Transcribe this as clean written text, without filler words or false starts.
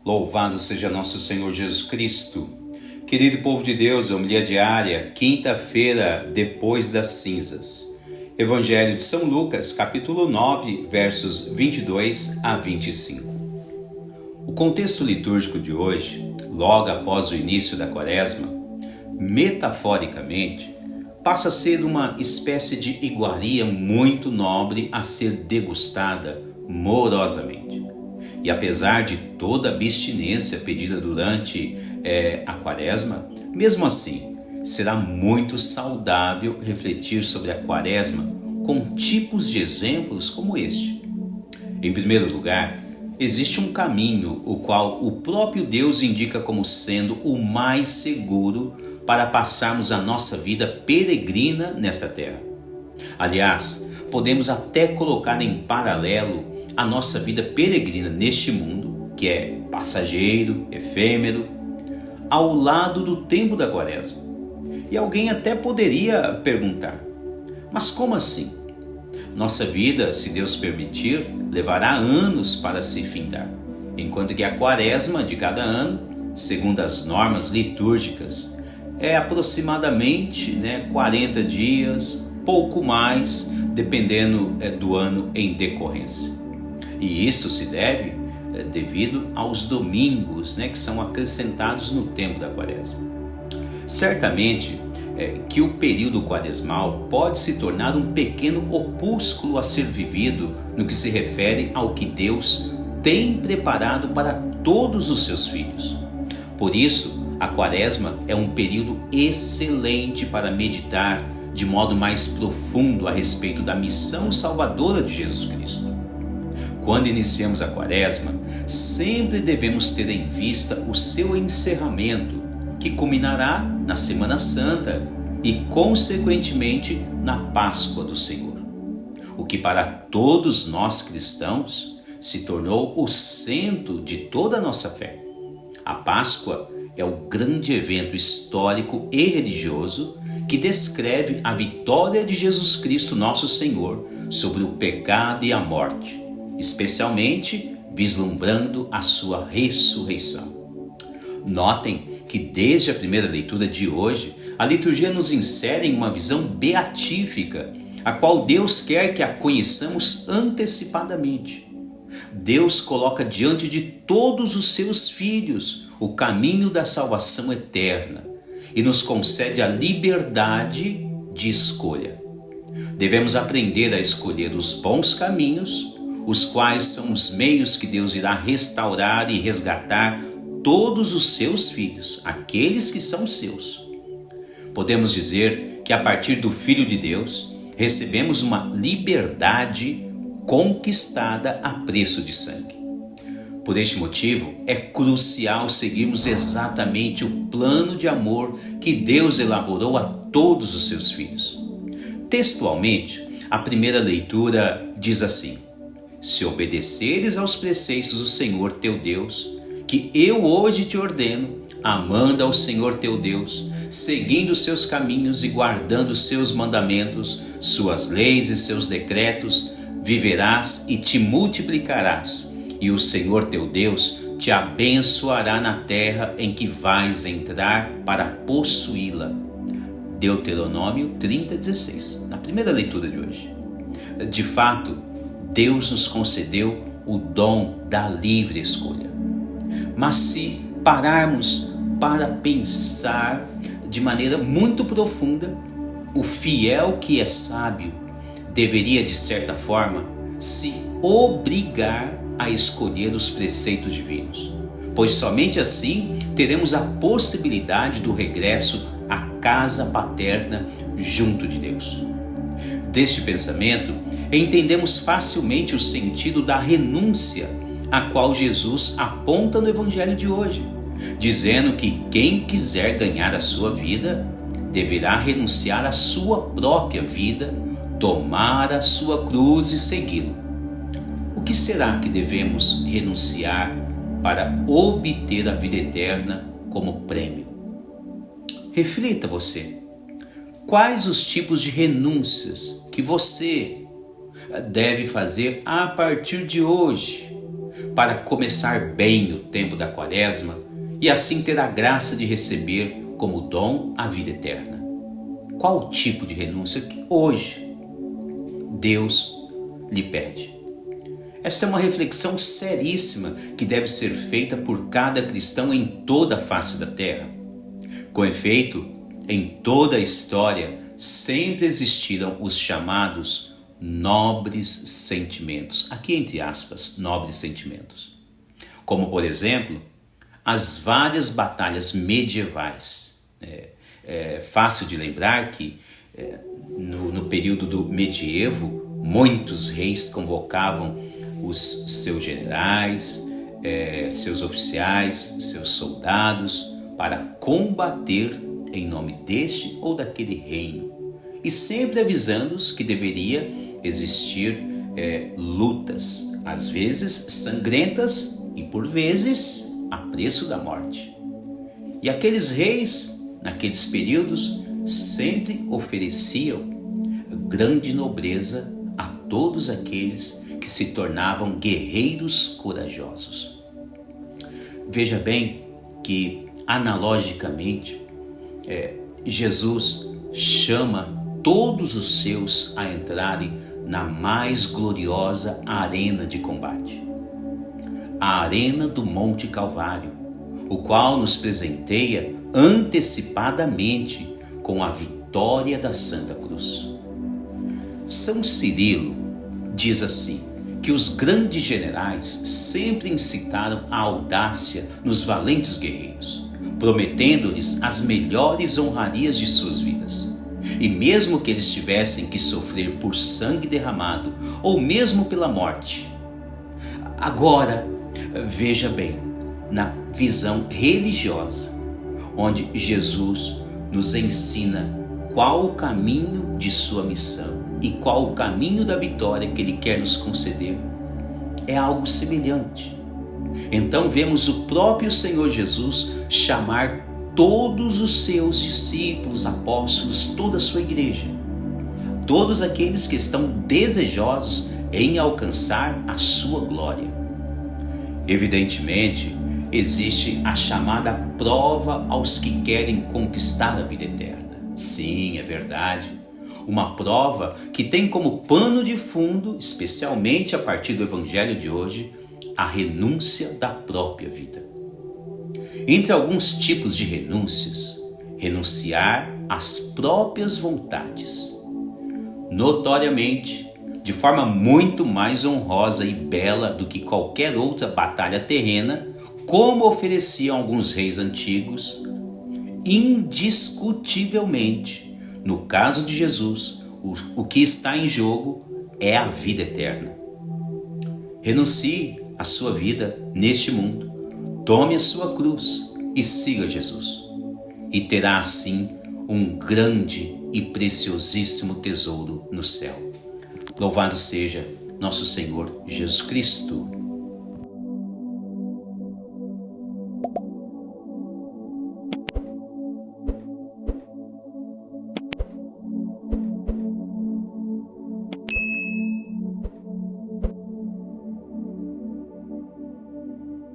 Louvado seja nosso Senhor Jesus Cristo. Querido povo de Deus, homilia diária, quinta-feira depois das cinzas. Evangelho de São Lucas, capítulo 9, versos 22 a 25. O contexto litúrgico de hoje, logo após o início da Quaresma, metaforicamente, passa a ser uma espécie de iguaria muito nobre a ser degustada morosamente. E apesar de toda a abstinência pedida durante a Quaresma, mesmo assim, será muito saudável refletir sobre a Quaresma com tipos de exemplos como este. Em primeiro lugar, existe um caminho o qual o próprio Deus indica como sendo o mais seguro para passarmos a nossa vida peregrina nesta terra. Aliás, podemos até colocar em paralelo a nossa vida peregrina neste mundo, que é passageiro, efêmero, ao lado do tempo da Quaresma. E alguém até poderia perguntar, mas como assim? Nossa vida, se Deus permitir, levará anos para se findar, enquanto que a Quaresma de cada ano, segundo as normas litúrgicas, é aproximadamente 40 dias, pouco mais, dependendo do ano em decorrência. E isso se deve devido aos domingos que são acrescentados no tempo da Quaresma. Certamente que o período quaresmal pode se tornar um pequeno opúsculo a ser vivido no que se refere ao que Deus tem preparado para todos os seus filhos. Por isso, a Quaresma é um período excelente para meditar de modo mais profundo a respeito da missão salvadora de Jesus Cristo. Quando iniciamos a Quaresma, sempre devemos ter em vista o seu encerramento, que culminará na Semana Santa e, consequentemente, na Páscoa do Senhor. O que para todos nós cristãos se tornou o centro de toda a nossa fé. A Páscoa é o grande evento histórico e religioso que descreve a vitória de Jesus Cristo, nosso Senhor, sobre o pecado e a morte, especialmente vislumbrando a sua ressurreição. Notem que desde a primeira leitura de hoje, a liturgia nos insere em uma visão beatífica, a qual Deus quer que a conheçamos antecipadamente. Deus coloca diante de todos os seus filhos o caminho da salvação eterna e nos concede a liberdade de escolha. Devemos aprender a escolher os bons caminhos, os quais são os meios que Deus irá restaurar e resgatar todos os seus filhos, aqueles que são seus. Podemos dizer que a partir do Filho de Deus, recebemos uma liberdade conquistada a preço de sangue. Por este motivo, é crucial seguirmos exatamente o plano de amor que Deus elaborou a todos os seus filhos. Textualmente, a primeira leitura diz assim: se obedeceres aos preceitos do Senhor teu Deus, que eu hoje te ordeno, amando ao Senhor teu Deus, seguindo os seus caminhos e guardando os seus mandamentos, suas leis e seus decretos, viverás e te multiplicarás, e o Senhor teu Deus te abençoará na terra em que vais entrar para possuí-la. Deuteronômio 30:16, na primeira leitura de hoje. De fato, Deus nos concedeu o dom da livre escolha. Mas se pararmos para pensar de maneira muito profunda, o fiel que é sábio deveria, de certa forma, se obrigar a escolher os preceitos divinos, pois somente assim teremos a possibilidade do regresso à casa paterna junto de Deus. Deste pensamento, entendemos facilmente o sentido da renúncia a qual Jesus aponta no Evangelho de hoje, dizendo que quem quiser ganhar a sua vida deverá renunciar à sua própria vida, tomar a sua cruz e segui-lo. O que será que devemos renunciar para obter a vida eterna como prêmio? Reflita você. Quais os tipos de renúncias que você deve fazer a partir de hoje para começar bem o tempo da Quaresma e assim ter a graça de receber como dom a vida eterna. Qual o tipo de renúncia que hoje Deus lhe pede? Esta é uma reflexão seríssima que deve ser feita por cada cristão em toda a face da terra. Com efeito, em toda a história sempre existiram os chamados nobres sentimentos, aqui entre aspas, nobres sentimentos, como por exemplo, as várias batalhas medievais. É fácil de lembrar que no período do medievo, muitos reis convocavam os seus generais, seus oficiais, seus soldados para combater em nome deste ou daquele reino, e sempre avisando-os que deveria existir lutas, às vezes sangrentas e por vezes a preço da morte. E aqueles reis, naqueles períodos, sempre ofereciam grande nobreza a todos aqueles que se tornavam guerreiros corajosos. Veja bem que, analogicamente, Jesus chama todos os seus a entrarem na mais gloriosa arena de combate, a arena do Monte Calvário, o qual nos presenteia antecipadamente com a vitória da Santa Cruz. São Cirilo diz assim, que os grandes generais sempre incitaram a audácia nos valentes guerreiros, prometendo-lhes as melhores honrarias de suas vidas. E mesmo que eles tivessem que sofrer por sangue derramado, ou mesmo pela morte. Agora, veja bem, na visão religiosa, onde Jesus nos ensina qual o caminho de sua missão e qual o caminho da vitória que Ele quer nos conceder, é algo semelhante. Então vemos o próprio Senhor Jesus chamar todos os seus discípulos, apóstolos, toda a sua igreja, todos aqueles que estão desejosos em alcançar a sua glória. Evidentemente, existe a chamada prova aos que querem conquistar a vida eterna. Sim, é verdade. Uma prova que tem como pano de fundo, especialmente a partir do Evangelho de hoje, a renúncia da própria vida. Entre alguns tipos de renúncias, renunciar às próprias vontades. Notoriamente, de forma muito mais honrosa e bela do que qualquer outra batalha terrena, como ofereciam alguns reis antigos, indiscutivelmente, no caso de Jesus, o que está em jogo é a vida eterna. Renuncie à sua vida neste mundo, tome a sua cruz e siga Jesus. E terá assim um grande e preciosíssimo tesouro no céu. Louvado seja nosso Senhor Jesus Cristo.